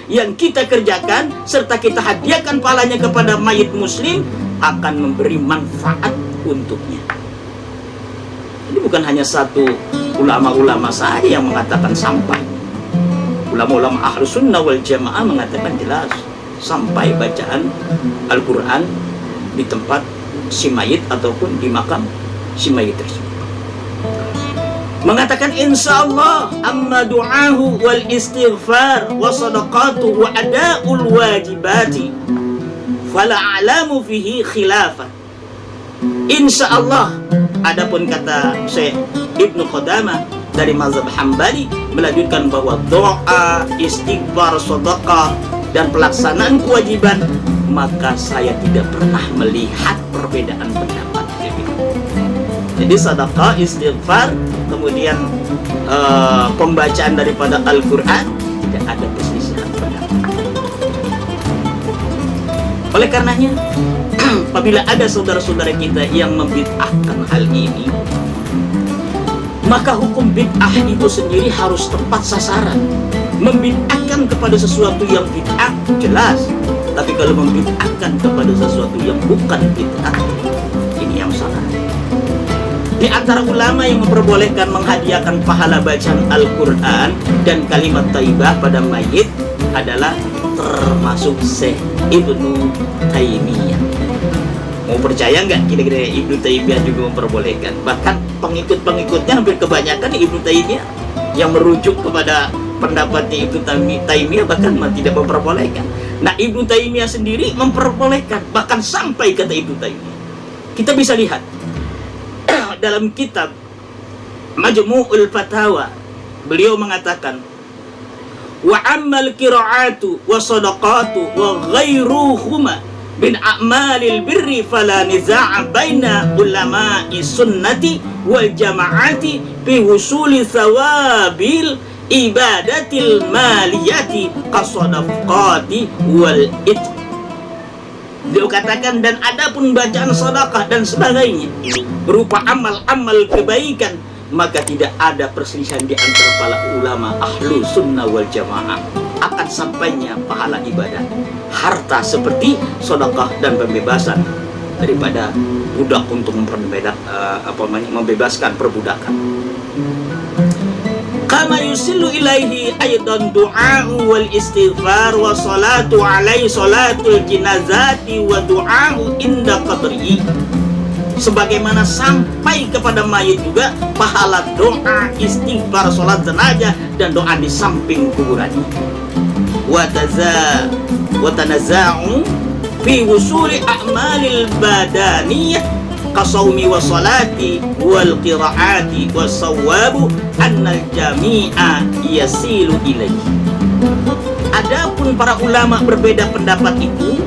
yang kita kerjakan serta kita hadiahkan pahalanya kepada mayit muslim akan memberi manfaat untuknya. Ini bukan hanya satu ulama-ulama saja yang mengatakan sampai. Ulama-ulama Ahlus Sunnah wal Jamaah mengatakan jelas sampai bacaan Al-Quran di tempat si mayit ataupun di makam si mayit tersebut. Mengatakan insyaallah amma du'ahu wal istighfar wa sadaqatu wa ada'ul wajibati fala a'lamu fihi khilafah. Insyaallah, adapun kata Syekh Ibnu Qudamah dari mazhab Hambali melanjutkan bahwa doa, istighfar, sedekah dan pelaksanaan kewajiban, maka saya tidak pernah melihat perbedaan pendapat. Jadi sedekah, istighfar, kemudian pembacaan daripada Al-Quran, tidak ada perselisihan pendapat. Oleh karenanya, apabila ada saudara-saudara kita yang membid'ahkan hal ini, maka hukum bid'ah itu sendiri harus tepat sasaran. Membid'ahkan kepada sesuatu yang bid'ah jelas, tapi kalau membid'ahkan kepada sesuatu yang bukan bid'ah, ini yang salah. Di antara ulama yang memperbolehkan menghadiahkan pahala bacaan Al-Quran dan kalimat thayyibah pada mayit adalah termasuk Syekh Ibnu Taimiyah. Mau percaya nggak kira-kira Ibnu Taimiyah juga memperbolehkan? Bahkan pengikut-pengikutnya hampir kebanyakan Ibnu Taimiyah yang merujuk kepada pendapatnya Ibnu Taimiyah bahkan tidak memperbolehkan. Nah, Ibnu Taimiyah sendiri memperbolehkan, bahkan sampai kata Ibnu Taimiyah. Kita bisa lihat dalam kitab Majmu'ul Fatawa, beliau mengatakan wa ammal qira'atu wa sadaqatu wa ghairuhuma min a'malil birri fala niza'a baina ulama'i sunnati wal jama'ati fi wusuli thawabil ibadatil maliyati kasadaqati wal itq. Dia katakan, dan adapun bacaan sedekah dan sebagainya berupa amal-amal kebaikan, maka tidak ada perselisihan di antara para ulama ahlu sunnah wal jamaah akan sampainya pahala ibadah harta seperti sedekah dan pembebasan daripada budak untuk membebaskan perbudakan. Kama yusillu ilaihi aidan du'a'u wal istighfar wa salatu alaihi salatul jinazati wa du'a'u inda qadri. Sebagaimana sampai kepada mayit juga pahala doa, istighfar, salat jenazah dan doa di samping kuburannya. Wa tanaza'u fi wusuli a'malil badaniyah kasawmi wa salati wal qiraati wa sawabu annal jami'a yasilu ilaihi. Adapun para ulama berbeda pendapat itu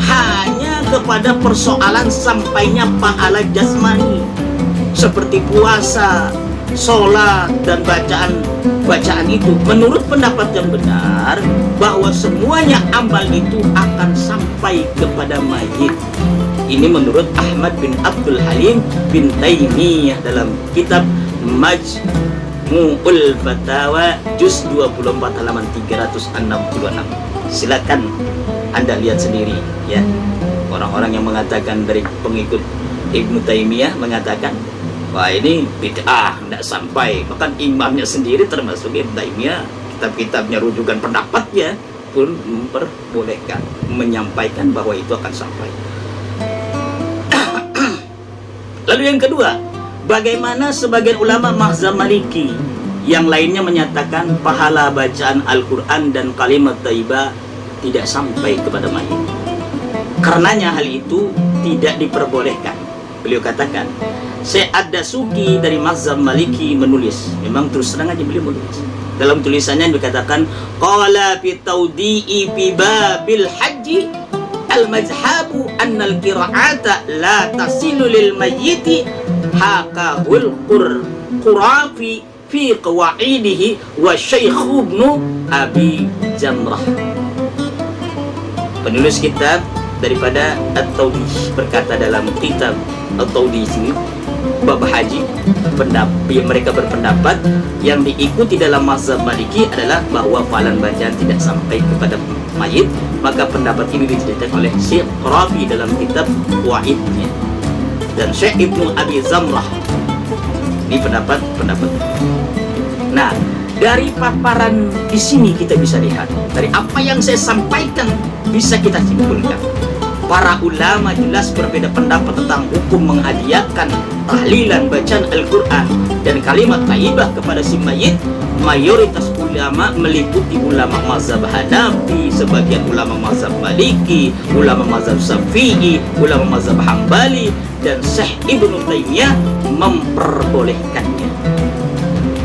hanya kepada persoalan sampainya pahala jasmani seperti puasa, sholat dan bacaan itu. Menurut pendapat yang benar bahwa semuanya amal itu akan sampai kepada mayit. Ini menurut Ahmad bin Abdul Halim bin Taimiyah dalam kitab Majmu'ul Fatawa juz 24 halaman 366. Silakan Anda lihat sendiri ya. Orang-orang yang mengatakan dari pengikut Ibnu Taimiyah mengatakan wah ini bid'ah, tidak sampai. Bahkan imamnya sendiri termasuk Ibnu Taimiyah, kitab-kitabnya rujukan pendapatnya pun memperbolehkan, menyampaikan bahwa itu akan sampai. Lalu yang kedua, bagaimana sebagian ulama mazhab Maliki yang lainnya menyatakan pahala bacaan Al-Quran dan kalimat thayyibah tidak sampai kepada mayit. Karenanya hal itu tidak diperbolehkan. Beliau katakan, Syekh Ad-Dasuki dari mazhab Maliki menulis, memang terus terang aja beliau menulis. Dalam tulisannya dikatakan, qala fi tawdi'i fi babil haji al-mazhabu annal qira'ata la tasilu lil mayyiti hakahul qurafi fi qawaidihi wa Syekh Ibnu Abi Jamrah. Penulis kitab daripada At-Tawdih berkata dalam kitab At-Tawdih ini, Bapak Haji, mereka berpendapat yang diikuti dalam mazhab Maliki adalah bahwa falan bacaan tidak sampai kepada mayit. Maka pendapat ini diceritakan oleh Syekh Rabi dalam kitab Wa'idnya dan Syekh Ibnu Abi Zamrah. Ini pendapat. Nah, dari paparan di sini kita bisa lihat, dari apa yang saya sampaikan bisa kita simpulkan, para ulama jelas berbeda pendapat tentang hukum menghadiahkan tahlilan bacaan Al-Quran dan kalimat thayyibah kepada si mayit. Mayoritas ulama meliputi ulama mazhab Hanafi, sebagian ulama mazhab Maliki, ulama mazhab Syafi'i, ulama mazhab Hambali, dan Syekh Ibnu Taimiyah memperbolehkannya.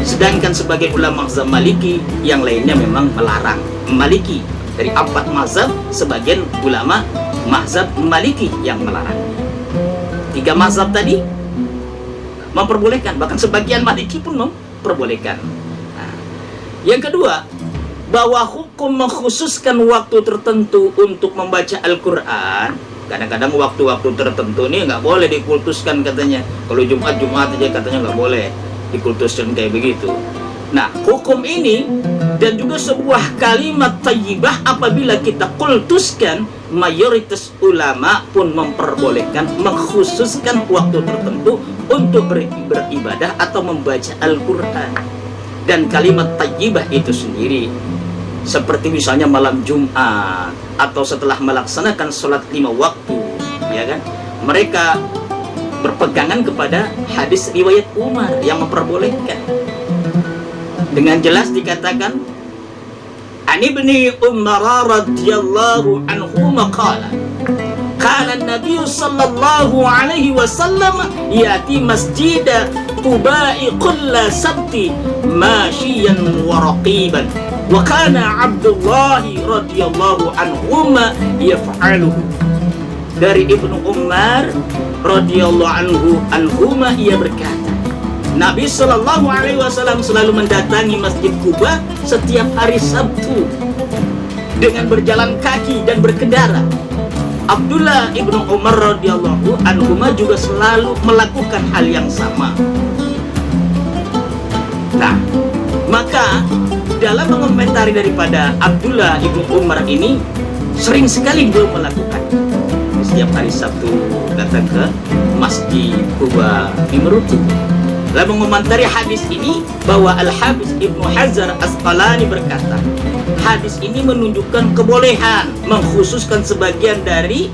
Sedangkan sebagai ulama mazhab Maliki yang lainnya memang melarang. Maliki dari 4 mazhab, sebagian ulama mazhab Maliki yang melarang. 3 mazhab tadi memperbolehkan, bahkan sebagian Maliki pun memperbolehkan. Yang kedua, bahwa hukum mengkhususkan waktu tertentu untuk membaca Al-Quran. Kadang-kadang waktu-waktu tertentu ini nggak boleh dikultuskan katanya. Kalau Jumat aja katanya nggak boleh dikultuskan kayak begitu. Nah, hukum ini dan juga sebuah kalimat thayyibah apabila kita kultuskan, mayoritas ulama pun memperbolehkan mengkhususkan waktu tertentu untuk beribadah atau membaca Al-Quran. Dan kalimat thayyibah itu sendiri, seperti misalnya malam Jumat atau setelah melaksanakan sholat 5 waktu, ya kan? Mereka berpegangan kepada hadis riwayat Umar yang memperbolehkan. Dengan jelas dikatakan, An Ibni Umar radhiyallahu anhu maqala, kana Nabi sallallahu alaihi wasallam yati masjida Quba'i kulla sabti masyian wa raqiban wa kana Abdullah radhiyallahu anhuma yaf'aluhu. Dari Ibnu Umar radhiyallahu anhuma ia berkata, Nabi sallallahu alaihi wasallam selalu mendatangi Masjid Quba setiap hari Sabtu dengan berjalan kaki dan berkendara. Abdullah ibnu Umar radhiyallahu anhuma juga selalu melakukan hal yang sama. Nah, maka dalam mengomentari daripada Abdullah ibnu Umar ini, sering sekali beliau melakukan setiap hari Sabtu datang ke Masjid Quba di Meruti. Dalam mengomentari hadis ini, bahwa Al-Hafiz Ibnu Hajar Asqalani berkata, hadis ini menunjukkan kebolehan mengkhususkan sebagian dari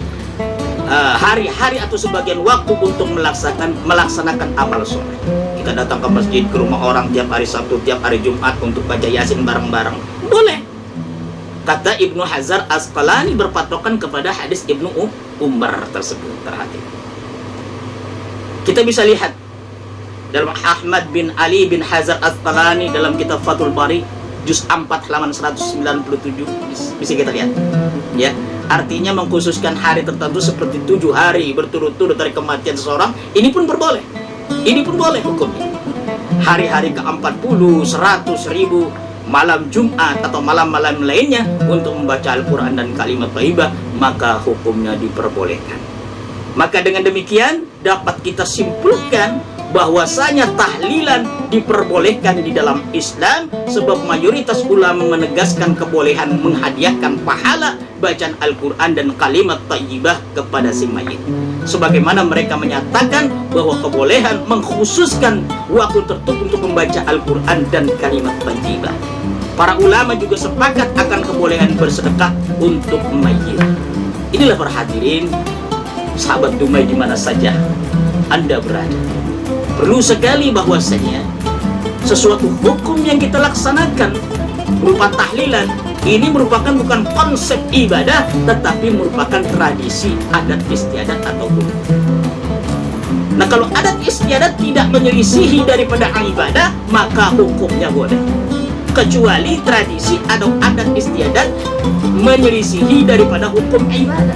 hari-hari atau sebagian waktu untuk melaksanakan amal soleh. Kita datang ke masjid, ke rumah orang tiap hari Sabtu, tiap hari Jumat untuk baca Yasin bareng-bareng, boleh. Kata Ibnu Hajar Asqalani berpatokan kepada hadis Ibnu Umar tersebut. Terhati. Kita bisa lihat dalam Ahmad bin Ali bin Hajar Asqalani dalam kitab Fathul Bari juz 4 halaman 197 bisa kita lihat, ya. Artinya mengkhususkan hari tertentu seperti 7 hari berturut-turut dari kematian seseorang, ini pun berboleh. Ini pun boleh hukumnya. Hari-hari ke-40, 100, 1000, malam Jumat atau malam-malam lainnya untuk membaca Al-Quran dan kalimat thayyibah, maka hukumnya diperbolehkan. Maka dengan demikian dapat kita simpulkan bahwasanya tahlilan diperbolehkan di dalam Islam, sebab mayoritas ulama menegaskan kebolehan menghadiahkan pahala bacaan Al-Quran dan kalimat thayyibah kepada si mayit. Sebagaimana mereka menyatakan bahwa kebolehan mengkhususkan waktu tertentu untuk membaca Al-Quran dan kalimat thayyibah. Para ulama juga sepakat akan kebolehan bersedekah untuk mayit. Inilah para hadirin, sahabat Dumai di mana saja Anda berada, perlu sekali bahwasanya sesuatu hukum yang kita laksanakan berupa tahlilan ini merupakan bukan konsep ibadah, tetapi merupakan tradisi, adat istiadat atau hukum. Nah, kalau adat istiadat tidak menyelisihi daripada ibadah, maka hukumnya boleh. Kecuali tradisi atau adat istiadat menyelisihi daripada hukum ibadah.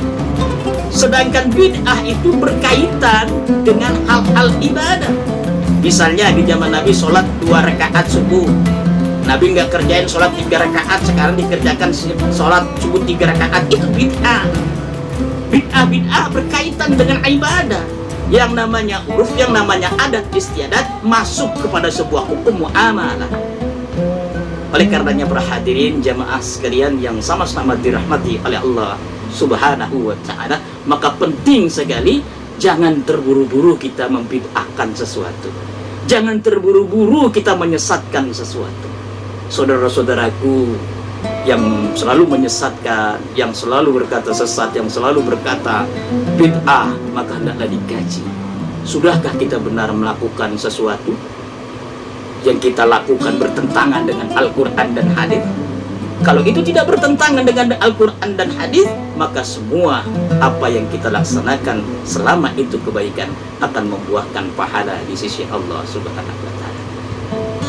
Sedangkan bid'ah itu berkaitan dengan hal-hal ibadah. Misalnya di zaman Nabi sholat 2 rakaat subuh, Nabi nggak kerjain sholat 3 rakaat, sekarang dikerjakan sholat subuh 3 rakaat, itu bid'ah. Bid'ah berkaitan dengan ibadah. yang namanya uruf, yang namanya adat istiadat masuk kepada sebuah hukum muamalah. Oleh karenanya para hadirin jamaah sekalian yang sama-sama dirahmati oleh Allah Subhanahu wa ta'ala, maka penting sekali jangan terburu-buru kita membid'ahkan sesuatu. Jangan terburu-buru kita menyesatkan sesuatu. Saudara-saudaraku yang selalu menyesatkan, yang selalu berkata sesat, yang selalu berkata bid'ah, maka hendaklah dikaji. Sudahkah kita benar melakukan sesuatu yang kita lakukan bertentangan dengan Al-Quran dan hadis? Kalau itu tidak bertentangan dengan Al-Quran dan hadis, maka semua apa yang kita laksanakan selama itu kebaikan akan membuahkan pahala di sisi Allah Subhanahu wa ta'ala.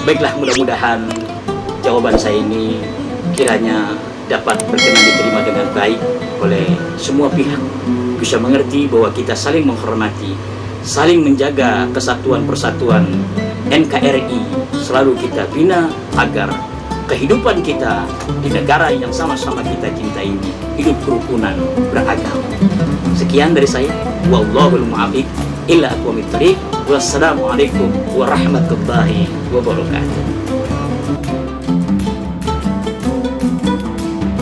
Baiklah, mudah-mudahan jawaban saya ini kiranya dapat berkenan diterima dengan baik oleh semua pihak, bisa mengerti bahwa kita saling menghormati, saling menjaga kesatuan persatuan NKRI selalu kita bina agar kehidupan kita di negara yang sama-sama kita cintai ini hidup kerukunan beragama. Sekian dari saya, wallahul muwaffiq ila aqwamit thoriq. Wassalamualaikum warahmatullahi wabarakatuh.